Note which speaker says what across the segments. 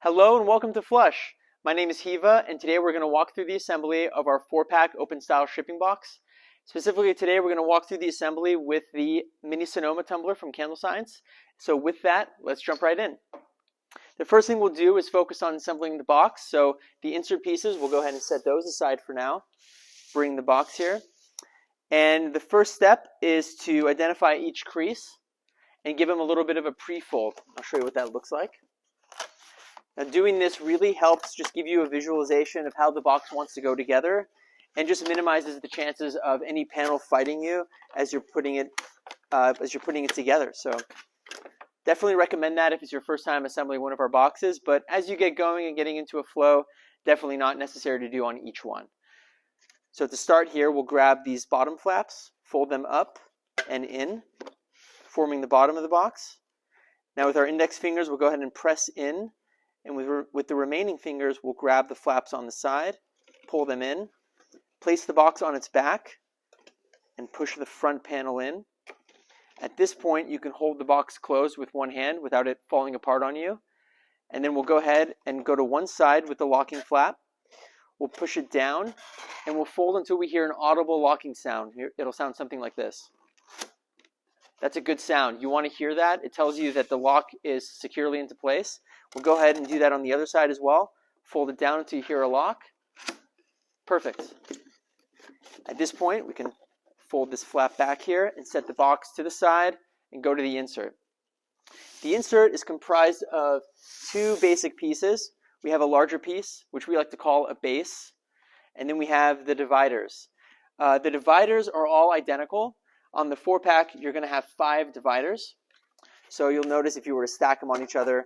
Speaker 1: Hello and welcome to Flush. My name is Heeva, and today we're going to walk through the assembly of our 4-pack open style shipping box. Specifically today we're going to walk through the assembly with the mini Sonoma tumbler from Candle Science. So with that, let's jump right in. The first thing we'll do is focus on assembling the box. So the insert pieces, we'll go ahead and set those aside for now. Bring the box here. And the first step is to identify each crease and give them a little bit of a pre-fold. I'll show you what that looks like. Now doing this really helps just give you a visualization of how the box wants to go together and just minimizes the chances of any panel fighting you as you're putting it together. So definitely recommend that if it's your first time assembling one of our boxes, but as you get going and getting into a flow, definitely not necessary to do on each one. So to start here, we'll grab these bottom flaps, fold them up and in, forming the bottom of the box. Now with our index fingers, we'll go ahead and press in. And with the remaining fingers, we'll grab the flaps on the side, pull them in, place the box on its back, and push the front panel in. At this point, you can hold the box closed with one hand without it falling apart on you. And then we'll go ahead and go to one side with the locking flap. We'll push it down, and we'll fold until we hear an audible locking sound. It'll sound something like this. That's a good sound. You want to hear that. It tells you that the lock is securely into place. We'll go ahead and do that on the other side as well. Fold it down until you hear a lock. Perfect. At this point, we can fold this flap back here and set the box to the side and go to the insert. The insert is comprised of two basic pieces. We have a larger piece, which we like to call a base, and then we have the dividers. The dividers are all identical. On the 4-pack, you're going to have 5 dividers. So you'll notice if you were to stack them on each other,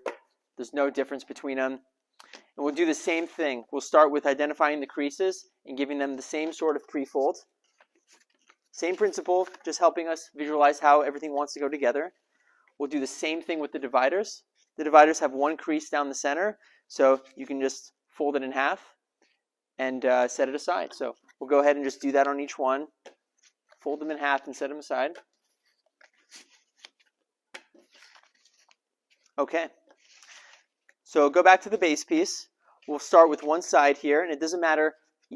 Speaker 1: there's no difference between them. And we'll do the same thing. We'll start with identifying the creases and giving them the same sort of pre-fold. Same principle, just helping us visualize how everything wants to go together. We'll do the same thing with the dividers. The dividers have one crease down the center, so you can just fold it in half and set it aside. So we'll go ahead and just do that on each one. Fold them in half and set them aside. Okay. So go back to the base piece. We'll start with one side here, and it doesn't matter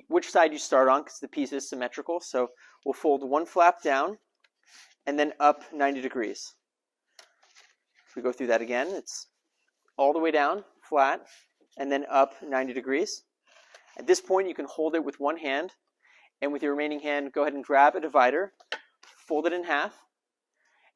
Speaker 1: which side you start on because the piece is symmetrical. So we'll fold one flap down and then up 90 degrees. If we go through that again, it's all the way down, flat, and then up 90 degrees. At this point, you can hold it with one hand. And with your remaining hand, go ahead and grab a divider, fold it in half,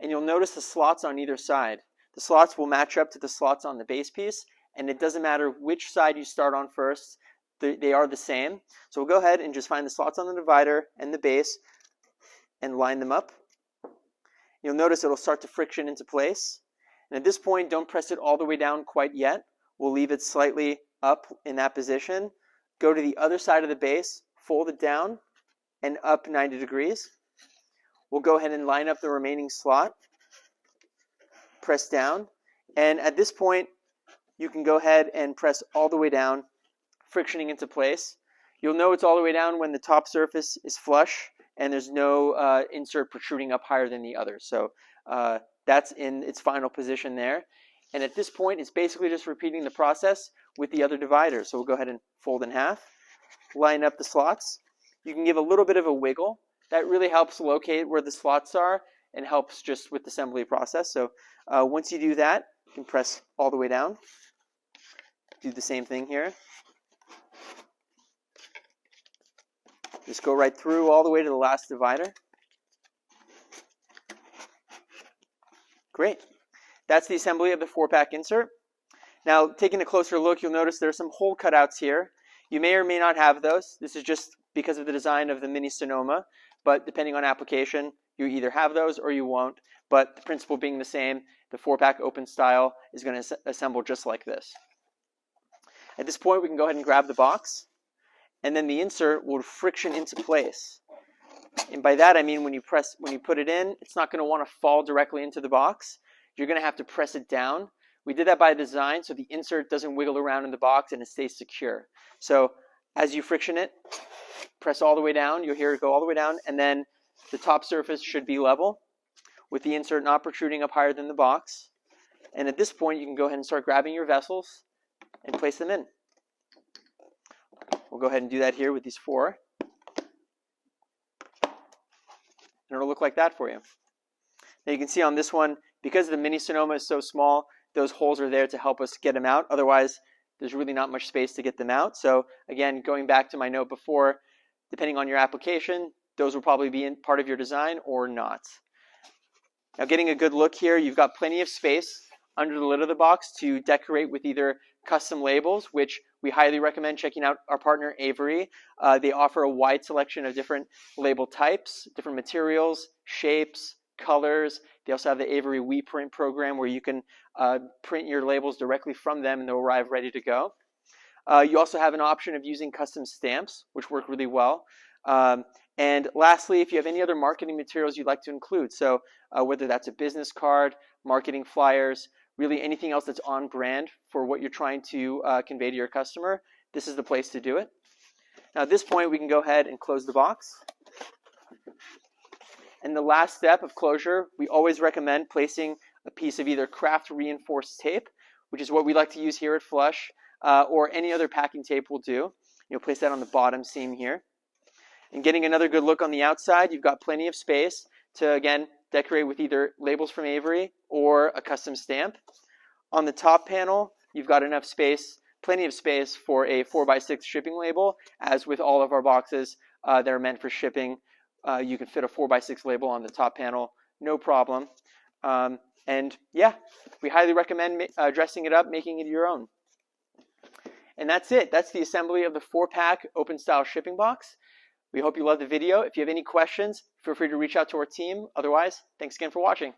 Speaker 1: and you'll notice the slots on either side. The slots will match up to the slots on the base piece, and it doesn't matter which side you start on first, they are the same. So we'll go ahead and just find the slots on the divider and the base and line them up. You'll notice it'll start to friction into place. And at this point, don't press it all the way down quite yet. We'll leave it slightly up in that position. Go to the other side of the base, fold it down, and up 90 degrees. We'll go ahead and line up the remaining slot. Press down. And at this point, you can go ahead and press all the way down, frictioning into place. You'll know it's all the way down when the top surface is flush and there's no insert protruding up higher than the other. So that's in its final position there. And at this point, it's basically just repeating the process with the other dividers. So we'll go ahead and fold in half, line up the slots. You can give a little bit of a wiggle. That really helps locate where the slots are and helps just with the assembly process. So once you do that, you can press all the way down. Do the same thing here. Just go right through all the way to the last divider. Great. That's the assembly of the 4-pack insert. Now, taking a closer look, you'll notice there are some hole cutouts here. You may or may not have those. This is just because of the design of the mini Sonoma, but depending on application, you either have those or you won't. But the principle being the same, the 4-pack open style is going to assemble just like this. At this point, we can go ahead and grab the box, and then the insert will friction into place. And by that, I mean when you put it in, it's not going to want to fall directly into the box. You're going to have to press it down. We did that by design, so the insert doesn't wiggle around in the box and it stays secure. So as you friction it, press all the way down. You'll hear it go all the way down, and then the top surface should be level with the insert not protruding up higher than the box. And at this point, you can go ahead and start grabbing your vessels and place them in. We'll go ahead and do that here with these 4. And it'll look like that for you. Now you can see on this one, because the mini Sonoma is so small, those holes are there to help us get them out. Otherwise, there's really not much space to get them out. So again, going back to my note before, depending on your application, those will probably be in part of your design or not. Now getting a good look here, you've got plenty of space under the lid of the box to decorate with either custom labels, which we highly recommend checking out our partner Avery. They offer a wide selection of different label types, different materials, shapes, colors. They also have the Avery WePrint program where you can print your labels directly from them and they'll arrive ready to go. You also have an option of using custom stamps, which work really well. And lastly, if you have any other marketing materials you'd like to include, so whether that's a business card, marketing flyers, really anything else that's on brand for what you're trying to convey to your customer, this is the place to do it. Now at this point, we can go ahead and close the box. And the last step of closure, we always recommend placing a piece of either craft reinforced tape, which is what we like to use here at Flush, or any other packing tape will do. You'll place that on the bottom seam here. And getting another good look on the outside, you've got plenty of space to, again, decorate with either labels from Avery or a custom stamp. On the top panel, you've got enough space, plenty of space for a 4x6 shipping label. As with all of our boxes that are meant for shipping, you can fit a 4x6 label on the top panel, no problem. And yeah, we highly recommend dressing it up, making it your own. And that's it. That's the assembly of the 4-pack open style shipping box. We hope you loved the video. If you have any questions, feel free to reach out to our team. Otherwise, thanks again for watching.